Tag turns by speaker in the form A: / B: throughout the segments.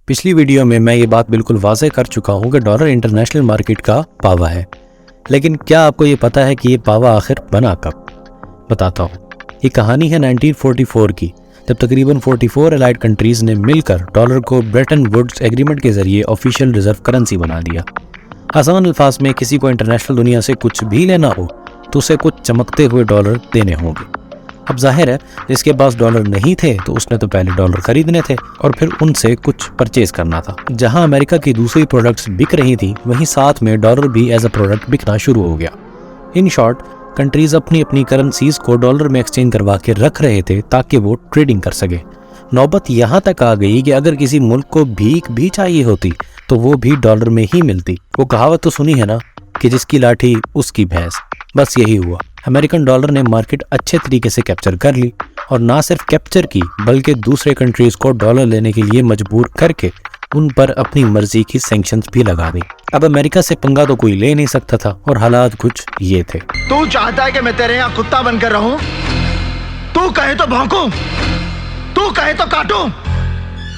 A: पिछली वीडियो में मैं ये बात बिल्कुल वाज़ेह कर चुका हूँ कि डॉलर इंटरनेशनल मार्केट का पावा है, लेकिन क्या आपको ये पता है कि ये पावा आखिर बना कब? बताता हूँ। ये कहानी है 1944 की, जब तकरीबन 44 एलाइड कंट्रीज़ ने मिलकर डॉलर को ब्रेटन वुड्स एग्रीमेंट के ज़रिए ऑफिशियल रिजर्व करेंसी बना दिया। आसान अल्फाज में किसी को इंटरनेशनल दुनिया से कुछ भी लेना हो तो उसे कुछ चमकते हुए डॉलर देने होंगे। अब जाहिर है जिसके पास डॉलर नहीं थे तो उसने तो पहले डॉलर खरीदने थे और फिर उनसे कुछ परचेज करना था। जहां अमेरिका की दूसरी प्रोडक्ट्स बिक रही थी वहीं साथ में डॉलर भी एज अ प्रोडक्ट बिकना शुरू हो गया। इन शॉर्ट, कंट्रीज अपनी अपनी करेंसीज को डॉलर में एक्सचेंज करवा के रख रहे थे ताकि वो ट्रेडिंग कर सके। नौबत यहाँ तक आ गई कि अगर किसी मुल्क को भीख भी चाहिए होती तो वो भी डॉलर में ही मिलती। वो कहावत तो सुनी है ना कि जिसकी लाठी उसकी भैंस। बस यही हुआ। अमेरिकन डॉलर ने मार्केट अच्छे तरीके से कैप्चर कर ली और ना सिर्फ कैप्चर की बल्कि दूसरे कंट्रीज को डॉलर लेने के लिए मजबूर करके उन पर अपनी मर्जी की सैंक्शंस भी लगा दी। अब अमेरिका से पंगा तो कोई ले नहीं सकता था और हालात कुछ ये थे।
B: तू चाहता है कि मैं तेरे यहाँ कुत्ता बनकर रहूं? तू कहे तो भौंकूं, तू कहे तो काटूं,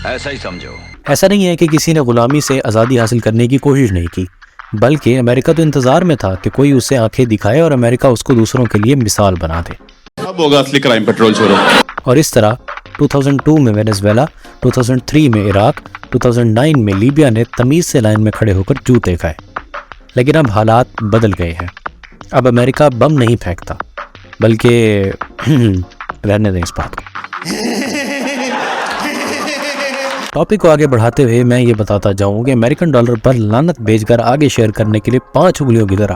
B: ऐसा ही समझो।
A: ऐसा नहीं है कि किसी ने गुलामी से आज़ादी हासिल करने की कोशिश नहीं की, बल्कि अमेरिका तो इंतजार में था कि कोई उसे आंखें दिखाए और अमेरिका उसको दूसरों के लिए मिसाल बना दे।
C: अब होगा असली क्राइम पेट्रोल छोड़ो।
A: और इस तरह 2002 में वेनेजुएला, 2003 में इराक, 2009 में लीबिया ने तमीज से लाइन में खड़े होकर जूते खाए। लेकिन अब हालात बदल गए हैं। अब अमेरिका बम नहीं फेंकता, बल्कि रहने दें इस बात को। टॉपिक को आगे बढ़ाते हुए मैं ये बताता जाऊं कि अमेरिकन डॉलर पर लानत भेजकर आगे शेयर करने के लिए 5 उंगलियों की तरह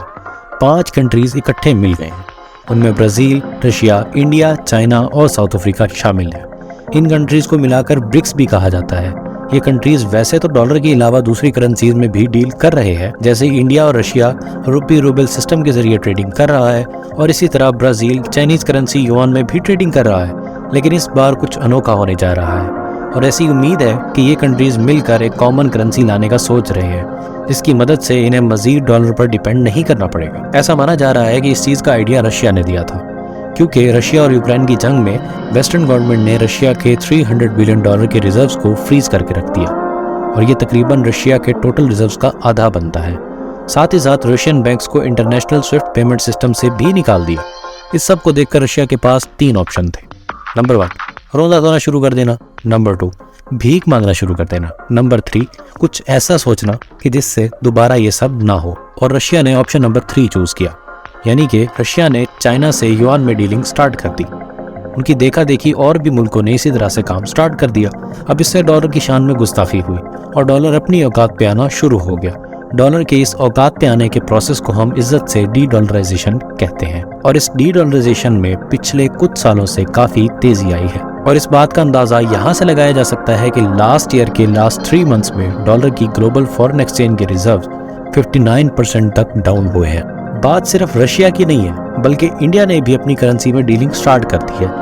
A: 5 कंट्रीज इकट्ठे मिल गए हैं। उनमें ब्राज़ील, रशिया, इंडिया, चाइना और साउथ अफ्रीका शामिल है। इन कंट्रीज को मिलाकर ब्रिक्स भी कहा जाता है। ये कंट्रीज वैसे तो डॉलर के अलावा दूसरी करेंसीज में भी डील कर रहे हैं, जैसे इंडिया और रशिया रूपी रूबल सिस्टम के जरिए ट्रेडिंग कर रहा है और इसी तरह ब्राज़ील चाइनीज करेंसी युआन में भी ट्रेडिंग कर रहा है। लेकिन इस बार कुछ अनोखा होने जा रहा है और ऐसी उम्मीद है कि ये कंट्रीज मिलकर एक कॉमन करेंसी लाने का सोच रहे हैं, जिसकी मदद से इन्हें मजीद डॉलर पर डिपेंड नहीं करना पड़ेगा। ऐसा माना जा रहा है कि इस चीज़ का आइडिया रशिया ने दिया था, क्योंकि रशिया और यूक्रेन की जंग में वेस्टर्न गवर्नमेंट ने रशिया के $300 बिलियन के रिजर्व्स को फ्रीज करके रख दिया और ये तकरीबन रशिया के टोटल रिजर्व्स का आधा बनता है। साथ ही साथ रशियन बैंक्स को इंटरनेशनल स्विफ्ट पेमेंट सिस्टम से भी निकाल दिया। इस सब को देखकर रशिया के पास 3 ऑप्शन थे। नंबर 1, रोना धोना शुरू कर देना। नंबर 2, भीख मांगना शुरू कर देना। नंबर 3, कुछ ऐसा सोचना कि जिससे दोबारा ये सब ना हो। और रशिया ने ऑप्शन नंबर 3 चूज किया, यानी कि रशिया ने चाइना से युआन में डीलिंग स्टार्ट कर दी। उनकी देखा देखी और भी मुल्कों ने इसी तरह से काम स्टार्ट कर दिया। अब इससे डॉलर की शान में गुस्ताखी हुई और डॉलर अपनी औकात पे आना शुरू हो गया। डॉलर के इस औकात पे आने के प्रोसेस को हम इज्जत से डी डॉलराइजेशन कहते हैं और इस डी डॉलराइजेशन में पिछले कुछ सालों से काफी तेजी आई है। और इस बात का अंदाजा यहाँ से लगाया जा सकता है कि लास्ट 3 मंथ्स में डॉलर की ग्लोबल फॉरेन एक्सचेंज के रिजर्व 59% तक डाउन हुए हैं। बात सिर्फ रशिया की नहीं है, बल्कि इंडिया ने भी अपनी करेंसी में डीलिंग स्टार्ट कर दी है।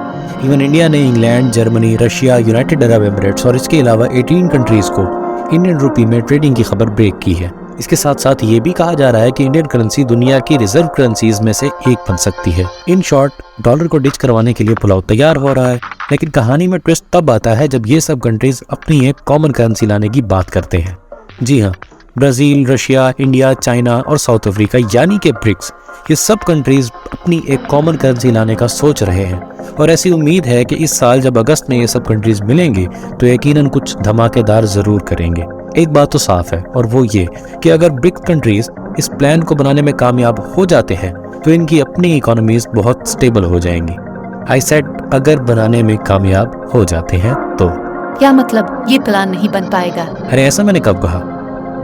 A: इवन इंडिया ने England, Germany, Russia, United Arab Emirates और इसके अलावा 18 कंट्रीज को इंडियन रूपी में ट्रेडिंग की खबर ब्रेक की है। इसके साथ साथ ये भी कहा जा रहा है कि इंडियन करेंसी दुनिया की रिजर्व करेंसीज में से एक बन सकती है। इन शॉर्ट, डॉलर को डिच करवाने के लिए पुलाव तैयार हो रहा है। लेकिन कहानी में ट्विस्ट तब आता है जब ये सब कंट्रीज अपनी एक कॉमन करेंसी लाने की बात करते हैं। जी हाँ, ब्राज़ील, रशिया, इंडिया, चाइना और साउथ अफ्रीका यानी कि ब्रिक्स, ये सब कंट्रीज अपनी एक कॉमन करेंसी लाने का सोच रहे हैं और ऐसी उम्मीद है कि इस साल जब अगस्त में ये सब कंट्रीज मिलेंगे तो यकीनन कुछ धमाकेदार जरूर करेंगे। एक बात तो साफ है और वो ये कि अगर ब्रिक्स कंट्रीज इस प्लान को बनाने में कामयाब हो जाते हैं तो इनकी अपनी इकोनॉमीज बहुत स्टेबल हो जाएंगी। आई सेड अगर बनाने में कामयाब हो जाते हैं तो।
D: क्या मतलब ये प्लान नहीं बन पाएगा?
A: अरे ऐसा मैंने कब कहा?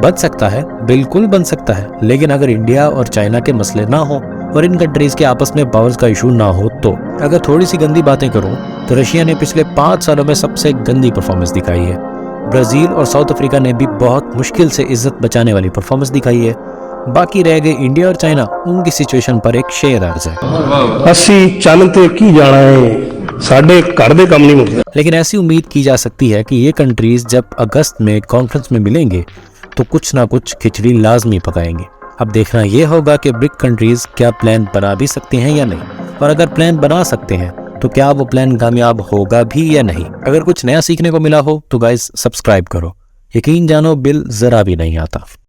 A: बन सकता है, बिल्कुल बन सकता है, लेकिन अगर इंडिया और चाइना के मसले ना हो और इन कंट्रीज के आपस में पावर्स का इशू ना हो तो। अगर थोड़ी सी गंदी बातें करूं तो रशिया ने पिछले 5 सालों में सबसे गंदी परफॉर्मेंस दिखाई है। ब्राज़ील और साउथ अफ्रीका ने भी बहुत मुश्किल से इज्जत बचाने वाली परफॉर्मेंस दिखाई है। बाकी रह गए इंडिया और चाइना, उनकी सिचुएशन पर एक शेर अर्ज है।
E: असी चलते की जाना है, साडे घर दे काम नहीं मुकदे।
A: लेकिन ऐसी उम्मीद की जा सकती है कि ये कंट्रीज जब अगस्त में कॉन्फ्रेंस में मिलेंगे तो कुछ ना कुछ खिचड़ी लाजमी पकाएंगे। अब देखना यह होगा कि ब्रिक कंट्रीज क्या प्लान बना भी सकते हैं या नहीं, और अगर प्लान बना सकते हैं तो क्या वो प्लान कामयाब होगा भी या नहीं। अगर कुछ नया सीखने को मिला हो तो गाइस सब्सक्राइब करो, यकीन जानो बिल जरा भी नहीं आता।